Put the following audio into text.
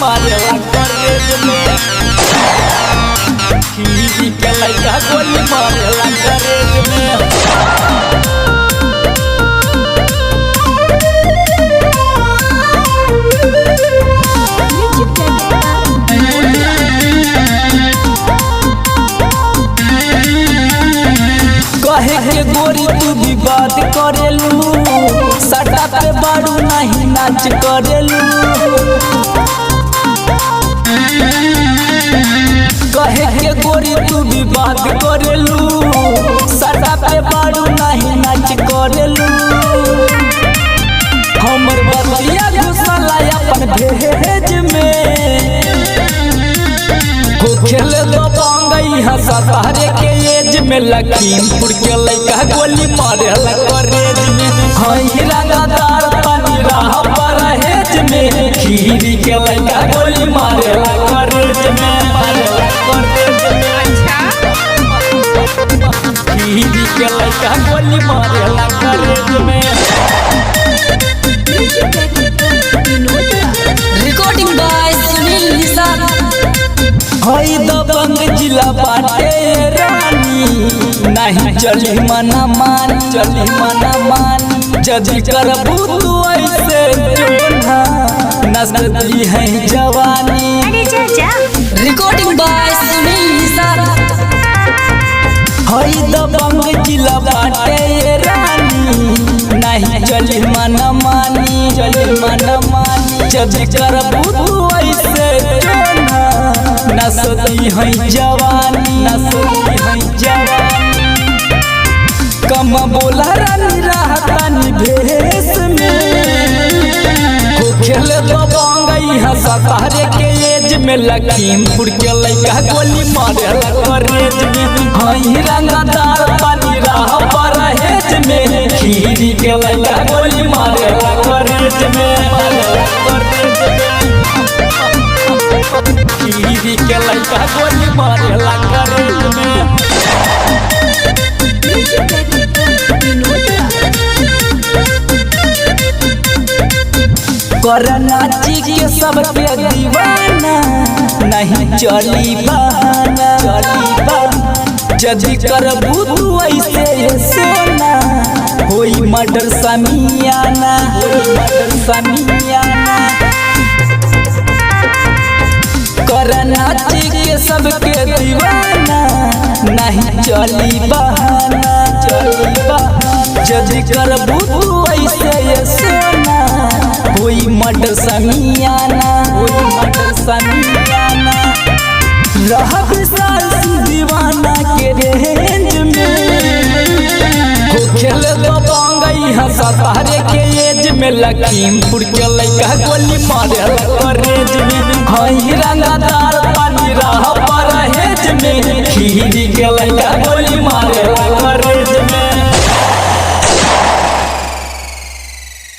मारेला कॉलेज में, खीरी के लइका गोली मारेला कॉलेज में। कहे के गोरी तू भी बात करेलू, सटा पे बाड़ू नहीं नाच करेलू। कहे के गोरी तू भी बात करेलू, सटा पे बाड़ू नहीं नाच करेलू। हमर बतिया घुसला अपन भेज में, हो खेल लो बांगई हंसा तारे के एज में। लखीमपुर के लइका गोली मारेला कॉलेज में, हई रंगदार पानी राह परहेज में। खीरी के लइका गोली मारेला कॉलेज में, मारेला कॉलेज में। खीरी के लइका गोली मारेला कॉलेज में। Recording by Sunil Nishad. हई दबंग जिला बाटे रानी, नहीं चली मना मान, चली मना मान। जदी करबू तू ऐसे जोना, नसती है जवानी। Recording by Sunil Nishad. हई दबंग जिला बाटे रानी, नहीं चली मना मानी, चली मना मानी। जदी करबू तू ऐसे जोना, नसती है जवानी, नसती है जवानी। कम बोला रानी रहतानी भेस में, हो खेल दो बांगई हंसा तारे के एज में। लखीमपुर के लइका गोली मारेला कॉलेज में, हई रंगदार पानी राह परहेज में। खीरी के लइका गोली मारेला कॉलेज में, मारेला कॉलेज में। खीरी के लइका गोली मारेला कॉलेज में। करनाची के सबके दीवाना, नहीं चली बहाना, चली बहाना। जदी करबू तू ऐसे सोना, होई मर्डर समियाना, होई मर्डर समियाना। करनाची के सबके दीवाना, नहीं चली बहाना, चली बहाना। जदी करबू तू ऐसे सोना, कोई मर्डर समियाना, कोई मर्डर समियाना। रह विशाल दीवाना के रेंज में, हो खेल दो बांगई हंसा तारे के एज में। लखीमपुर के लइका गोली मारेला कॉलेज में, हई रंगदार पानी राह परहेज में। खीरी के लइका